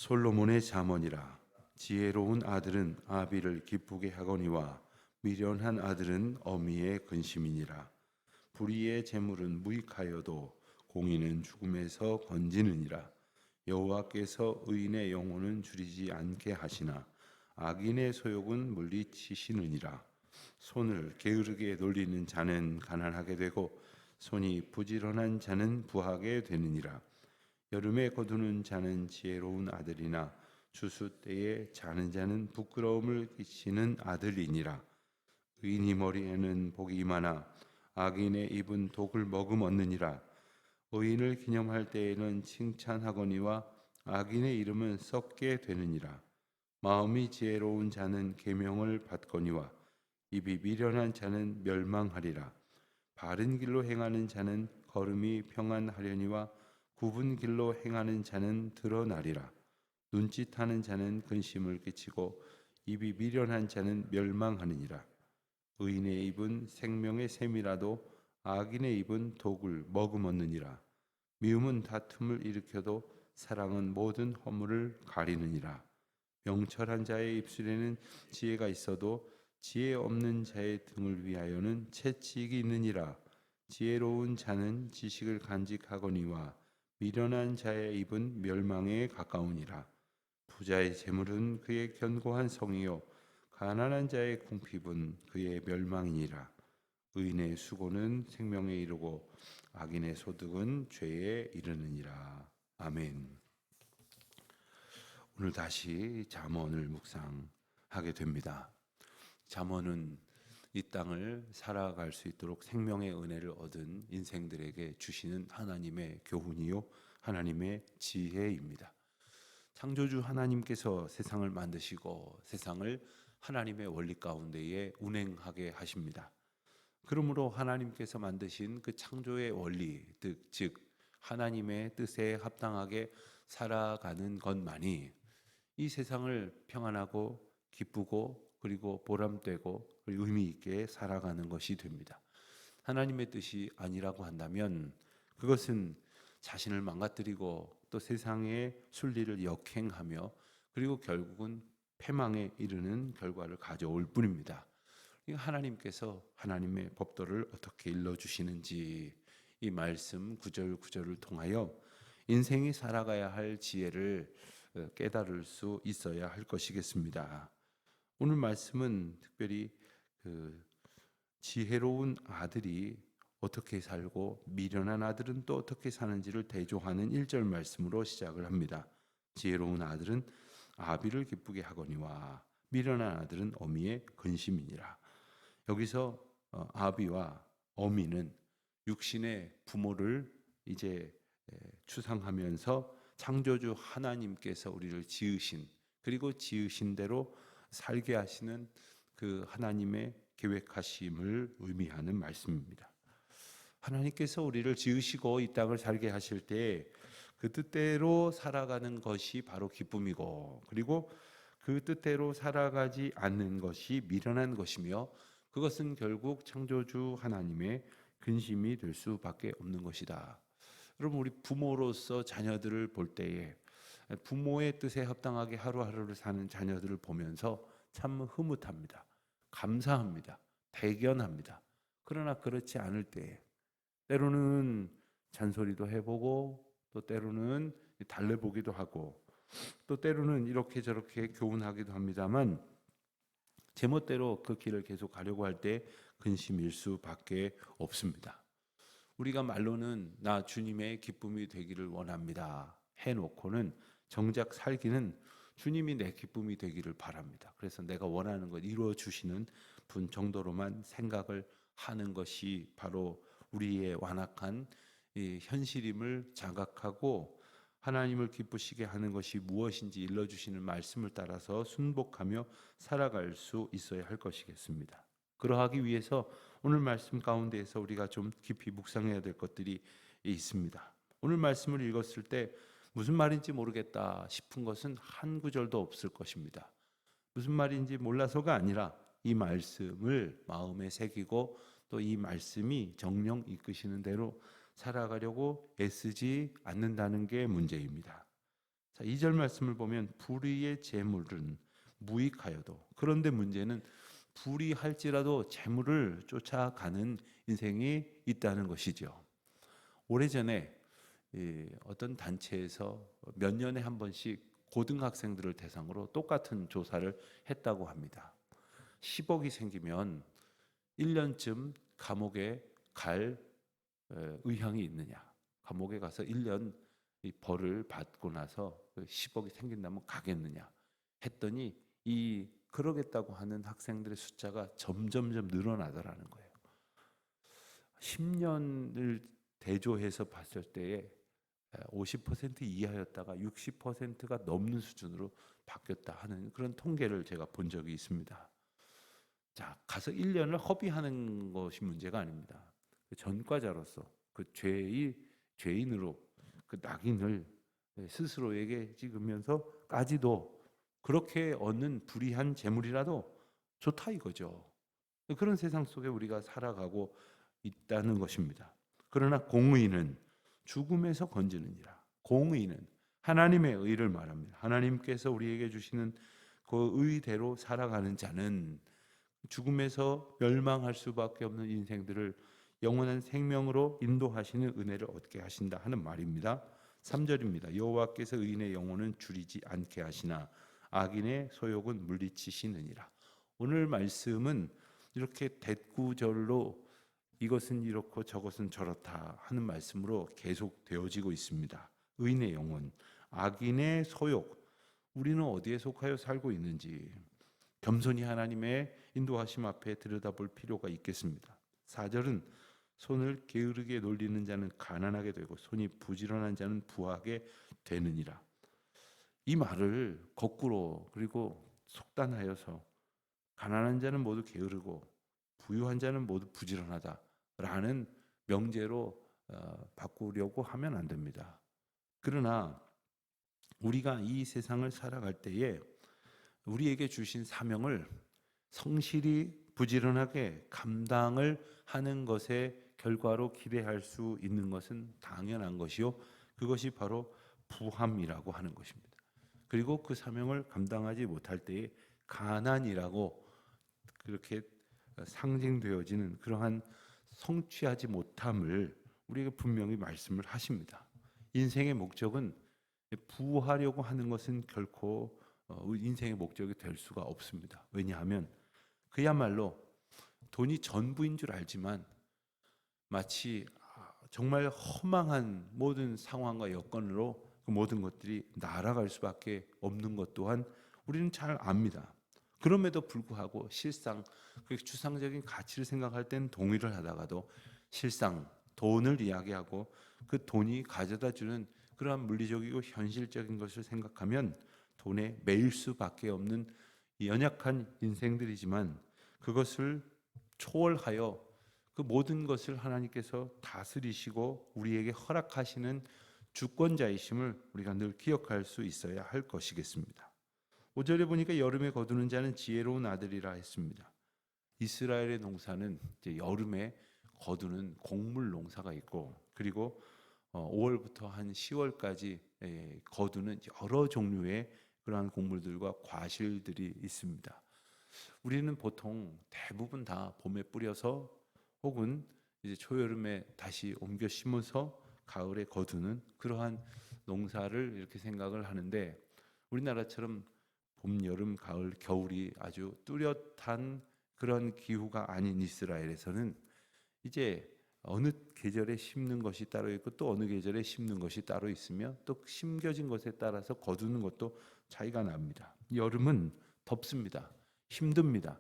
솔로몬의 잠언이라. 지혜로운 아들은 아비를 기쁘게 하거니와 미련한 아들은 어미의 근심이니라. 불의의 재물은 무익하여도 공의는 죽음에서 건지느니라. 여호와께서 의인의 영혼은 줄이지 않게 하시나 악인의 소욕은 물리치시느니라. 손을 게으르게 돌리는 자는 가난하게 되고 손이 부지런한 자는 부하게 되느니라. 여름에 거두는 자는 지혜로운 아들이나 추수 때에 자는 자는 부끄러움을 끼치는 아들이니라. 의인이 머리에는 복이 많아 악인의 입은 독을 머금었느니라. 의인을 기념할 때에는 칭찬하거니와 악인의 이름은 썩게 되느니라. 마음이 지혜로운 자는 계명을 받거니와 입이 미련한 자는 멸망하리라. 바른 길로 행하는 자는 걸음이 평안하려니와 굽은 길로 행하는 자는 드러나리라. 눈짓하는 자는 근심을 끼치고 입이 미련한 자는 멸망하느니라. 의인의 입은 생명의 샘이라도 악인의 입은 독을 머금었느니라. 미움은 다툼을 일으켜도 사랑은 모든 허물을 가리느니라. 명철한 자의 입술에는 지혜가 있어도 지혜 없는 자의 등을 위하여는 채찍이 있느니라. 지혜로운 자는 지식을 간직하거니와 미련한 자의 입은 멸망에 가까우니라. 부자의 재물은 그의 견고한 성이요 가난한 자의 궁핍은 그의 멸망이니라. 의인의 수고는 생명에 이르고 악인의 소득은 죄에 이르느니라. 아멘. 오늘 다시 잠언을 묵상하게 됩니다. 잠언은 이 땅을 살아갈 수 있도록 생명의 은혜를 얻은 인생들에게 주시는 하나님의 교훈이요 하나님의 지혜입니다. 창조주 하나님께서 세상을 만드시고 세상을 하나님의 원리 가운데에 운행하게 하십니다. 그러므로 하나님께서 만드신 그 창조의 원리, 즉 하나님의 뜻에 합당하게 살아가는 것만이 이 세상을 평안하고 기쁘고 그리고 보람되고 그리고 의미 있게 살아가는 것이 됩니다. 하나님의 뜻이 아니라고 한다면 그것은 자신을 망가뜨리고 또 세상의 순리를 역행하며 그리고 결국은 패망에 이르는 결과를 가져올 뿐입니다. 하나님께서 하나님의 법도를 어떻게 일러주시는지 이 말씀 구절 구절을 통하여 인생이 살아가야 할 지혜를 깨달을 수 있어야 할 것이겠습니다. 오늘 말씀은 특별히 지혜로운 아들이 어떻게 살고 미련한 아들은 또 어떻게 사는지를 대조하는 1절 말씀으로 시작을 합니다. 지혜로운 아들은 아비를 기쁘게 하거니와 미련한 아들은 어미의 근심이니라. 여기서 아비와 어미는 육신의 부모를 이제 추상하면서 창조주 하나님께서 우리를 지으신 그리고 지으신 대로 살게 하시는 그 하나님의 계획하심을 의미하는 말씀입니다. 하나님께서 우리를 지으시고 이 땅을 살게 하실 때 그 뜻대로 살아가는 것이 바로 기쁨이고 그리고 그 뜻대로 살아가지 않는 것이 미련한 것이며 그것은 결국 창조주 하나님의 근심이 될 수밖에 없는 것이다. 여러분 우리 부모로서 자녀들을 볼 때에 부모의 뜻에 합당하게 하루하루를 사는 자녀들을 보면서 참 흐뭇합니다. 감사합니다. 대견합니다. 그러나 그렇지 않을 때 때로는 잔소리도 해보고 또 때로는 달래보기도 하고 또 때로는 이렇게 저렇게 교훈하기도 합니다만 제멋대로 그 길을 계속 가려고 할 때 근심일 수밖에 없습니다. 우리가 말로는 나 주님의 기쁨이 되기를 원합니다 해놓고는 정작 살기는 주님이 내 기쁨이 되기를 바랍니다. 그래서 내가 원하는 것 이루어 주시는 분 정도로만 생각을 하는 것이 바로 우리의 완악한 이 현실임을 자각하고 하나님을 기쁘시게 하는 것이 무엇인지 일러주시는 말씀을 따라서 순복하며 살아갈 수 있어야 할 것이겠습니다. 그러하기 위해서 오늘 말씀 가운데에서 우리가 좀 깊이 묵상해야 될 것들이 있습니다. 오늘 말씀을 읽었을 때 무슨 말인지 모르겠다 싶은 것은 한 구절도 없을 것입니다. 무슨 말인지 몰라서가 아니라 이 말씀을 마음에 새기고 또 이 말씀이 정령 이끄시는 대로 살아가려고 애쓰지 않는다는 게 문제입니다. 자, 2절 말씀을 보면 불의의 재물은 무익하여도, 그런데 문제는 불의할지라도 재물을 쫓아가는 인생이 있다는 것이죠. 오래전에 어떤 단체에서 몇 년에 한 번씩 고등학생들을 대상으로 똑같은 조사를 했다고 합니다. 10억이 생기면 1년쯤 감옥에 갈 의향이 있느냐, 감옥에 가서 1년 이 벌을 받고 나서 10억이 생긴다면 가겠느냐 했더니 이 그러겠다고 하는 학생들의 숫자가 점점점 늘어나더라는 거예요. 10년을 대조해서 봤을 때에 50% 이하였다가 60%가 넘는 수준으로 바뀌었다 하는 그런 통계를 제가 본 적이 있습니다. 자, 가서 1년을 허비하는 것이 문제가 아닙니다. 그 전과자로서 그 죄인으로 그 낙인을 스스로에게 찍으면서까지도 그렇게 얻는 불의한 재물이라도 좋다 이거죠. 그런 세상 속에 우리가 살아가고 있다는 것입니다. 그러나 공의는 죽음에서 건지느니라. 공의는 하나님의 의를 말합니다. 하나님께서 우리에게 주시는 그 의대로 살아가는 자는 죽음에서 멸망할 수밖에 없는 인생들을 영원한 생명으로 인도하시는 은혜를 얻게 하신다 하는 말입니다. 3절입니다. 여호와께서 의인의 영혼은 줄이지 않게 하시나 악인의 소욕은 물리치시느니라. 오늘 말씀은 이렇게 대꾸절로 이것은 이렇고 저것은 저렇다 하는 말씀으로 계속 되어지고 있습니다. 의인의 영혼, 악인의 소욕, 우리는 어디에 속하여 살고 있는지 겸손히 하나님의 인도하심 앞에 들여다볼 필요가 있겠습니다. 4절은 손을 게으르게 놀리는 자는 가난하게 되고 손이 부지런한 자는 부하게 되느니라. 이 말을 거꾸로 그리고 속단하여서 가난한 자는 모두 게으르고 부유한 자는 모두 부지런하다라는 명제로 바꾸려고 하면 안 됩니다. 그러나 우리가 이 세상을 살아갈 때에 우리에게 주신 사명을 성실히 부지런하게 감당을 하는 것의 결과로 기대할 수 있는 것은 당연한 것이요, 그것이 바로 부함이라고 하는 것입니다. 그리고 그 사명을 감당하지 못할 때에 가난이라고 그렇게 상징되어지는 그러한 성취하지 못함을 우리에게 분명히 말씀을 하십니다. 인생의 목적은 부하려고 하는 것은 결코 인생의 목적이 될 수가 없습니다. 왜냐하면 그야말로 돈이 전부인 줄 알지만 마치 정말 허망한 모든 상황과 여건으로 그 모든 것들이 날아갈 수밖에 없는 것 또한 우리는 잘 압니다. 그럼에도 불구하고 실상 그 추상적인 가치를 생각할 땐 동의를 하다가도 실상 돈을 이야기하고 그 돈이 가져다 주는 그러한 물리적이고 현실적인 것을 생각하면 돈에 매일 수밖에 없는 연약한 인생들이지만 그것을 초월하여 그 모든 것을 하나님께서 다스리시고 우리에게 허락하시는 주권자이심을 우리가 늘 기억할 수 있어야 할 것이겠습니다. 5절에 보니까 여름에 거두는 자는 지혜로운 아들이라 했습니다. 이스라엘의 농사는 이제 여름에 거두는 곡물 농사가 있고 그리고 5월부터 한 10월까지 거두는 여러 종류의 그러한 곡물들과 과실들이 있습니다. 우리는 보통 대부분 다 봄에 뿌려서 혹은 이제 초여름에 다시 옮겨 심어서 가을에 거두는 그러한 농사를 이렇게 생각을 하는데, 우리나라처럼 봄, 여름, 가을, 겨울이 아주 뚜렷한 그런 기후가 아닌 이스라엘에서는 이제 어느 계절에 심는 것이 따로 있고 또 어느 계절에 심는 것이 따로 있으며 또 심겨진 것에 따라서 거두는 것도 차이가 납니다. 여름은 덥습니다. 힘듭니다.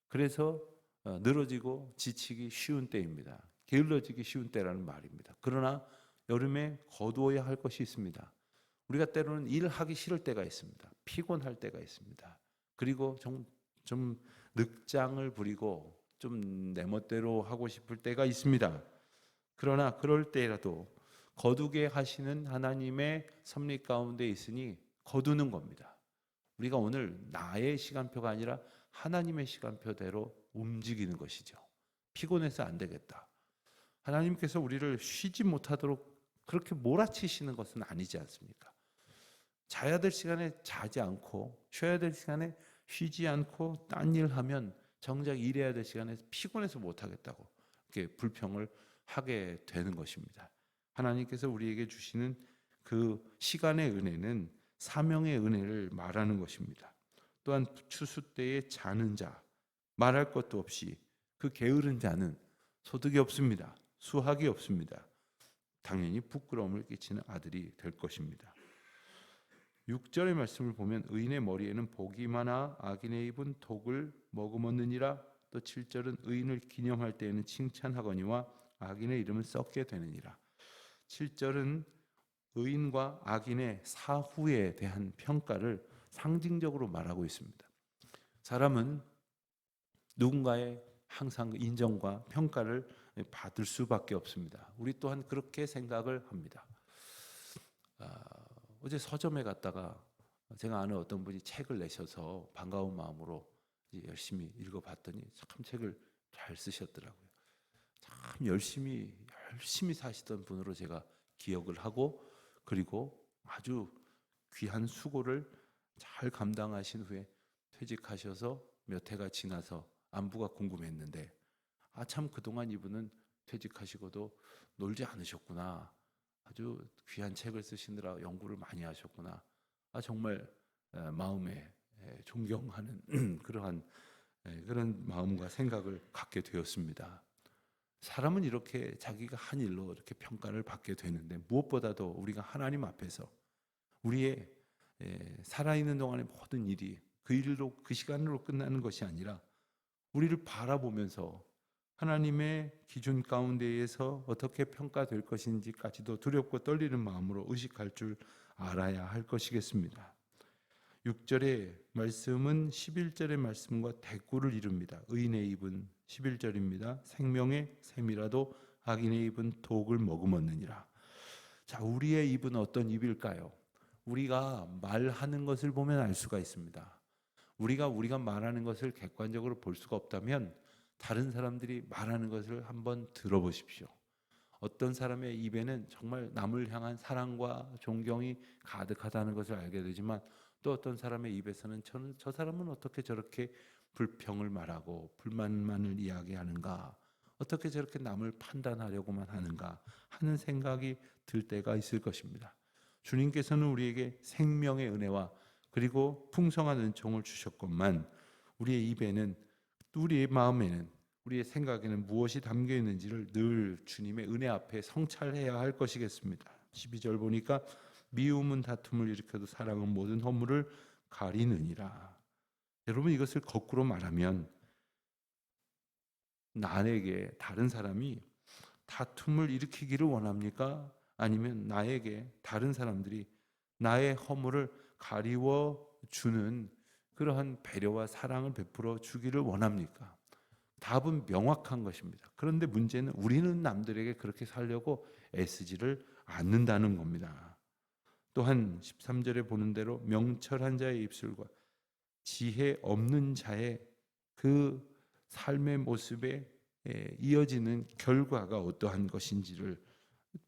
그래서 늘어지고 지치기 쉬운 때입니다. 게을러지기 쉬운 때라는 말입니다. 그러나 여름에 거두어야 할 것이 있습니다. 우리가 때로는 일하기 싫을 때가 있습니다. 피곤할 때가 있습니다. 그리고 좀 늑장을 부리고 좀 내 멋대로 하고 싶을 때가 있습니다. 그러나 그럴 때라도 거두게 하시는 하나님의 섭리 가운데 있으니 거두는 겁니다. 우리가 오늘 나의 시간표가 아니라 하나님의 시간표대로 움직이는 것이죠. 피곤해서 안 되겠다. 하나님께서 우리를 쉬지 못하도록 그렇게 몰아치시는 것은 아니지 않습니까? 자야 될 시간에 자지 않고 쉬어야 될 시간에 쉬지 않고 딴 일 하면 정작 일해야 될 시간에 피곤해서 못 하겠다고 이렇게 불평을 하게 되는 것입니다. 하나님께서 우리에게 주시는 그 시간의 은혜는 사명의 은혜를 말하는 것입니다. 또한 추수 때에 자는 자, 말할 것도 없이 그 게으른 자는 소득이 없습니다. 수확이 없습니다. 당연히 부끄러움을 끼치는 아들이 될 것입니다. 6절의 말씀을 보면 의인의 머리에는 복이 많아 악인의 입은 독을 머금었느니라. 또 7절은 의인을 기념할 때에는 칭찬하거니와 악인의 이름은 썩게 되느니라. 7절은 의인과 악인의 사후에 대한 평가를 상징적으로 말하고 있습니다. 사람은 누군가의 항상 인정과 평가를 받을 수밖에 없습니다. 우리 또한 그렇게 생각을 합니다. 어제 서점에 갔다가 제가 아는 어떤 분이 책을 내셔서 반가운 마음으로 열심히 읽어봤더니 참 책을 잘 쓰셨더라고요. 참 열심히 사시던 분으로 제가 기억을 하고, 그리고 아주 귀한 수고를 잘 감당하신 후에 퇴직하셔서 몇 해가 지나서 안부가 궁금했는데, 참 그동안 이분은 퇴직하시고도 놀지 않으셨구나, 아주 귀한 책을 쓰시느라 연구를 많이 하셨구나, 정말 마음에 존경하는 그러한 그런 마음과 생각을 갖게 되었습니다. 사람은 이렇게 자기가 한 일로 이렇게 평가를 받게 되는데, 무엇보다도 우리가 하나님 앞에서 우리의 살아있는 동안의 모든 일이 그 일로 그 시간으로 끝나는 것이 아니라 우리를 바라보면서 하나님의 기준 가운데에서 어떻게 평가될 것인지까지도 두렵고 떨리는 마음으로 의식할 줄 알아야 할 것이겠습니다. 6절의 말씀은 11절의 말씀과 대꾸를 이룹니다. 의인의 입은 11절입니다. 생명의 샘이라도 악인의 입은 독을 머금었느니라. 자, 우리의 입은 어떤 입일까요? 우리가 말하는 것을 보면 알 수가 있습니다. 우리가 말하는 것을 객관적으로 볼 수가 없다면 다른 사람들이 말하는 것을 한번 들어보십시오. 어떤 사람의 입에는 정말 남을 향한 사랑과 존경이 가득하다는 것을 알게 되지만, 또 어떤 사람의 입에서는 저 사람은 어떻게 저렇게 불평을 말하고 불만만을 이야기하는가, 어떻게 저렇게 남을 판단하려고만 하는가 하는 생각이 들 때가 있을 것입니다. 주님께서는 우리에게 생명의 은혜와 그리고 풍성한 은총을 주셨건만, 우리의 입에는, 우리의 마음에는, 우리의 생각에는 무엇이 담겨 있는지를 늘 주님의 은혜 앞에 성찰해야 할 것이겠습니다. 12절 보니까 미움은 다툼을 일으켜도 사랑은 모든 허물을 가리느니라. 여러분, 이것을 거꾸로 말하면 나에게 다른 사람이 다툼을 일으키기를 원합니까? 아니면 나에게 다른 사람들이 나의 허물을 가리워 주는 그러한 배려와 사랑을 베풀어 주기를 원합니까? 답은 명확한 것입니다. 그런데 문제는 우리는 남들에게 그렇게 살려고 애쓰지를 않는다는 겁니다. 또한 13절에 보는 대로 명철한 자의 입술과 지혜 없는 자의 그 삶의 모습에 이어지는 결과가 어떠한 것인지를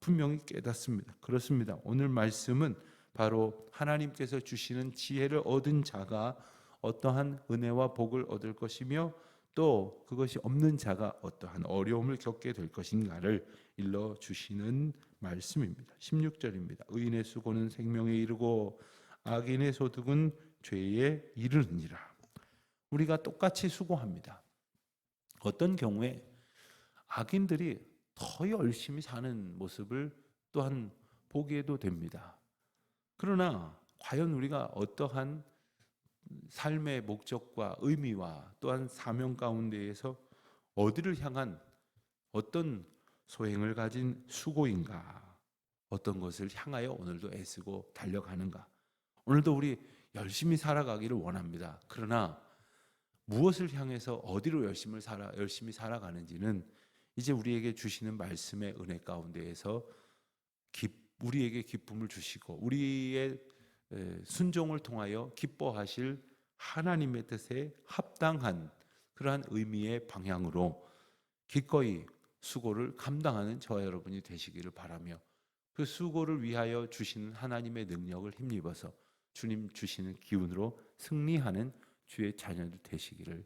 분명히 깨닫습니다. 그렇습니다. 오늘 말씀은 바로 하나님께서 주시는 지혜를 얻은 자가 어떠한 은혜와 복을 얻을 것이며, 또 그것이 없는 자가 어떠한 어려움을 겪게 될 것인가를 일러 주시는 말씀입니다. 16절입니다. 의인의 수고는 생명에 이르고 악인의 소득은 죄에 이르느니라. 우리가 똑같이 수고합니다. 어떤 경우에 악인들이 더 열심히 사는 모습을 또한 보게도 됩니다. 그러나 과연 우리가 어떠한 삶의 목적과 의미와 또한 사명 가운데에서 어디를 향한 어떤 소행을 가진 수고인가, 어떤 것을 향하여 오늘도 애쓰고 달려가는가. 오늘도 우리 열심히 살아가기를 원합니다. 그러나 무엇을 향해서 어디로 열심히 살아가는지는 이제 우리에게 주시는 말씀의 은혜 가운데에서 우리에게 기쁨을 주시고 우리의 순종을 통하여 기뻐하실 하나님의 뜻에 합당한 그러한 의미의 방향으로 기꺼이 수고를 감당하는 저와 여러분이 되시기를 바라며, 그 수고를 위하여 주시는 하나님의 능력을 힘입어서 주님 주시는 기운으로 승리하는 주의 자녀들 되시기를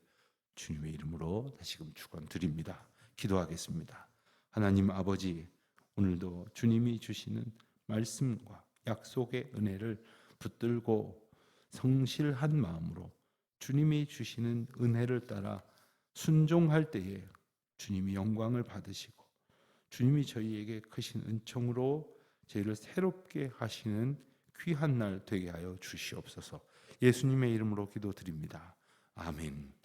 주님의 이름으로 다시금 축원드립니다. 기도하겠습니다. 하나님 아버지, 오늘도 주님이 주시는 말씀과 약속의 은혜를 붙들고 성실한 마음으로 주님이 주시는 은혜를 따라 순종할 때에 주님이 영광을 받으시고 주님이 저희에게 크신 은총으로 저희를 새롭게 하시는 귀한 날 되게 하여 주시옵소서. 예수님의 이름으로 기도드립니다. 아멘.